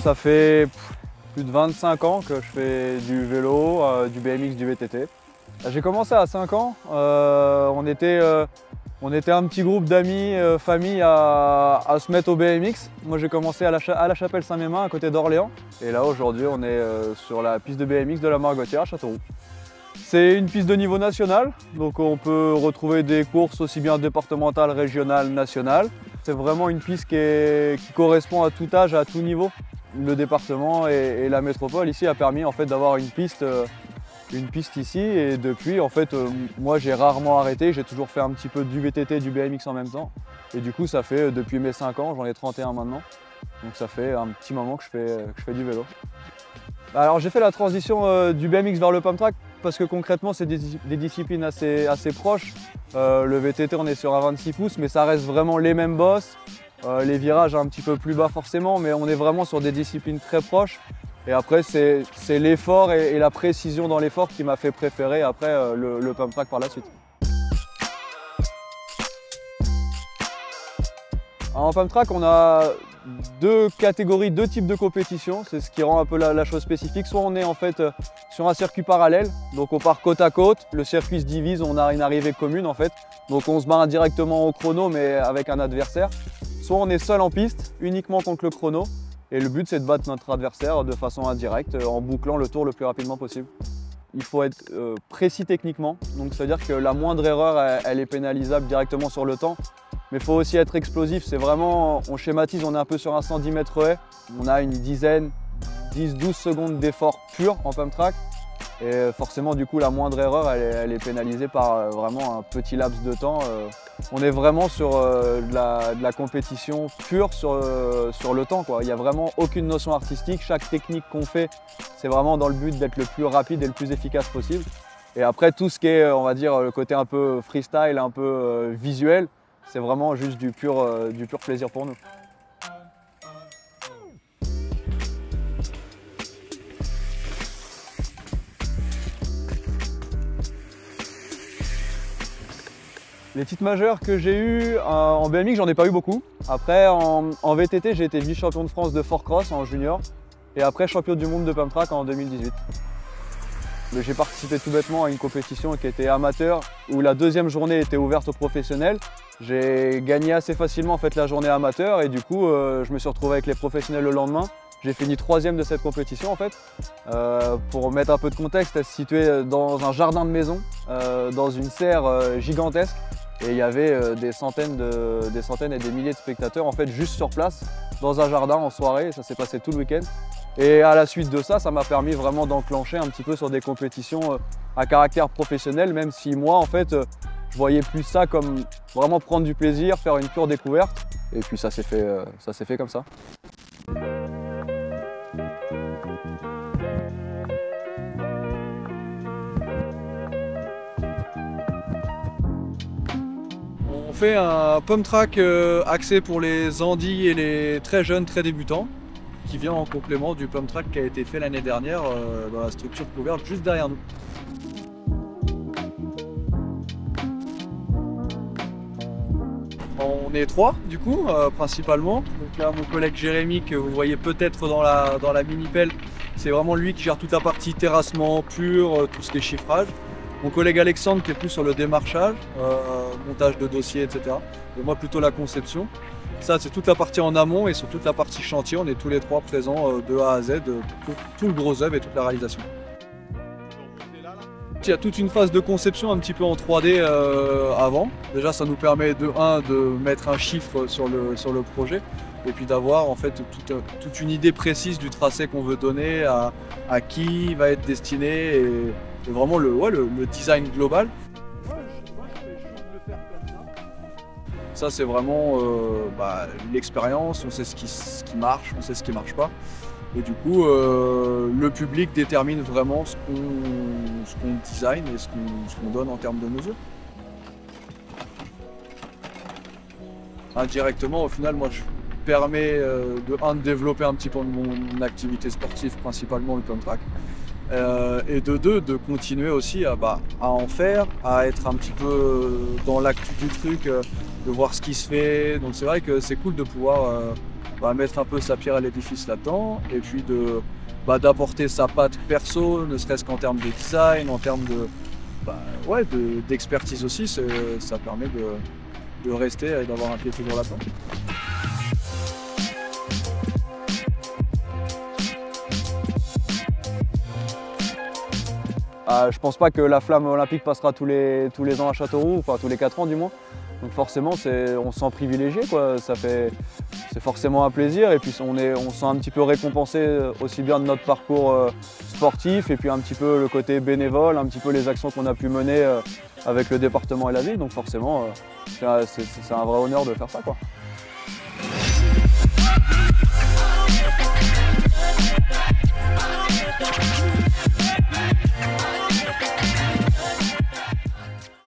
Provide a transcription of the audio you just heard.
Ça fait plus de 25 ans que je fais du vélo, du BMX, du VTT. J'ai commencé à 5 ans. On était un petit groupe d'amis, famille à se mettre au BMX. Moi j'ai commencé à la Chapelle Saint-Mémin à côté d'Orléans. Et là aujourd'hui on est sur la piste de BMX de la Margotière à Châteauroux. C'est une piste de niveau national, donc on peut retrouver des courses aussi bien départementales, régionales, nationales. C'est vraiment une piste qui correspond à tout âge, à tout niveau. Le département et la métropole ici a permis en fait d'avoir une piste ici, et depuis en fait moi j'ai rarement arrêté, j'ai toujours fait un petit peu du VTT et du BMX en même temps. Et du coup ça fait depuis mes 5 ans, j'en ai 31 maintenant, donc ça fait un petit moment que je fais du vélo. Alors j'ai fait la transition du BMX vers le pump track parce que concrètement c'est des disciplines assez proches. Le VTT on est sur un 26 pouces mais ça reste vraiment les mêmes bosses. Les virages un petit peu plus bas forcément, mais on est vraiment sur des disciplines très proches. Et après c'est l'effort et la précision dans l'effort qui m'a fait préférer après le pump track par la suite. En pump track on a deux catégories, deux types de compétition, c'est ce qui rend un peu la chose spécifique. Soit on est en fait sur un circuit parallèle, donc on part côte à côte, le circuit se divise, on a une arrivée commune en fait, donc on se bat directement au chrono mais avec un adversaire. Soit on est seul en piste, uniquement contre le chrono, et le but c'est de battre notre adversaire de façon indirecte en bouclant le tour le plus rapidement possible. Il faut être précis techniquement, donc c'est à dire que la moindre erreur elle est pénalisable directement sur le temps. Mais il faut aussi être explosif, c'est vraiment, on schématise, on est un peu sur un 110 mètres haies, on a une dizaine, 10-12 secondes d'effort pur en pump track. Et forcément du coup la moindre erreur elle est pénalisée par vraiment un petit laps de temps. On est vraiment sur de la compétition pure sur le temps, quoi. Il n'y a vraiment aucune notion artistique, chaque technique qu'on fait c'est vraiment dans le but d'être le plus rapide et le plus efficace possible. Et après tout ce qui est on va dire le côté un peu freestyle, un peu visuel, c'est vraiment juste du pur plaisir pour nous. Les titres majeurs que j'ai eu en BMX, j'en ai pas eu beaucoup. Après, en VTT, j'ai été vice-champion de France de Fort Cross en junior. Et après, champion du monde de pump track en 2018. J'ai participé tout bêtement à une compétition qui était amateur, où la deuxième journée était ouverte aux professionnels. J'ai gagné assez facilement en fait, la journée amateur et du coup, je me suis retrouvé avec les professionnels le lendemain. J'ai fini 3e de cette compétition en fait. Pour mettre un peu de contexte, elle se situait dans un jardin de maison, dans une serre gigantesque. Et il y avait des centaines et des milliers de spectateurs en fait juste sur place, dans un jardin en soirée, et ça s'est passé tout le week-end. Et à la suite de ça, ça m'a permis vraiment d'enclencher un petit peu sur des compétitions à caractère professionnel, même si moi en fait, je voyais plus ça comme vraiment prendre du plaisir, faire une pure découverte. Et puis ça s'est fait comme ça. On fait un pump track axé pour les handis et les très jeunes, très débutants, qui vient en complément du pump track qui a été fait l'année dernière dans la structure couverte juste derrière nous. On est 3 du coup, principalement. Donc là, mon collègue Jérémy, que vous voyez peut-être dans la mini-pelle, c'est vraiment lui qui gère toute la partie terrassement pur, tout ce qui est chiffrage. Mon collègue Alexandre qui est plus sur le démarchage, montage de dossiers, etc. Et moi plutôt la conception. Ça c'est toute la partie en amont, et sur toute la partie chantier, on est tous les 3 présents de A à Z, pour tout le gros œuvre et toute la réalisation. Il y a toute une phase de conception un petit peu en 3D avant. Déjà ça nous permet de mettre un chiffre sur le projet, et puis d'avoir en fait toute une idée précise du tracé qu'on veut donner, à qui il va être destiné, et vraiment le design global. Ça c'est vraiment l'expérience, on sait ce qui marche, on sait ce qui marche pas. Et du coup, le public détermine vraiment ce qu'on design et ce qu'on donne en termes de mesures. Indirectement, au final, moi je permets de développer un petit peu mon activité sportive, principalement le pump track. Et de 2, de continuer aussi à en faire, à être un petit peu dans l'actu du truc, de voir ce qui se fait. Donc c'est vrai que c'est cool de pouvoir mettre un peu sa pierre à l'édifice là-dedans et puis d'apporter sa patte perso, ne serait-ce qu'en termes de design, en termes d'expertise aussi, ça permet de rester et d'avoir un pied toujours là-dedans. Je pense pas que la flamme olympique passera tous les ans à Châteauroux, enfin tous les 4 ans du moins. Donc forcément, on se sent privilégié, quoi. C'est forcément un plaisir et puis on se sent un petit peu récompensé aussi bien de notre parcours sportif et puis un petit peu le côté bénévole, un petit peu les actions qu'on a pu mener avec le département et la ville. Donc forcément, c'est un vrai honneur de faire ça, quoi.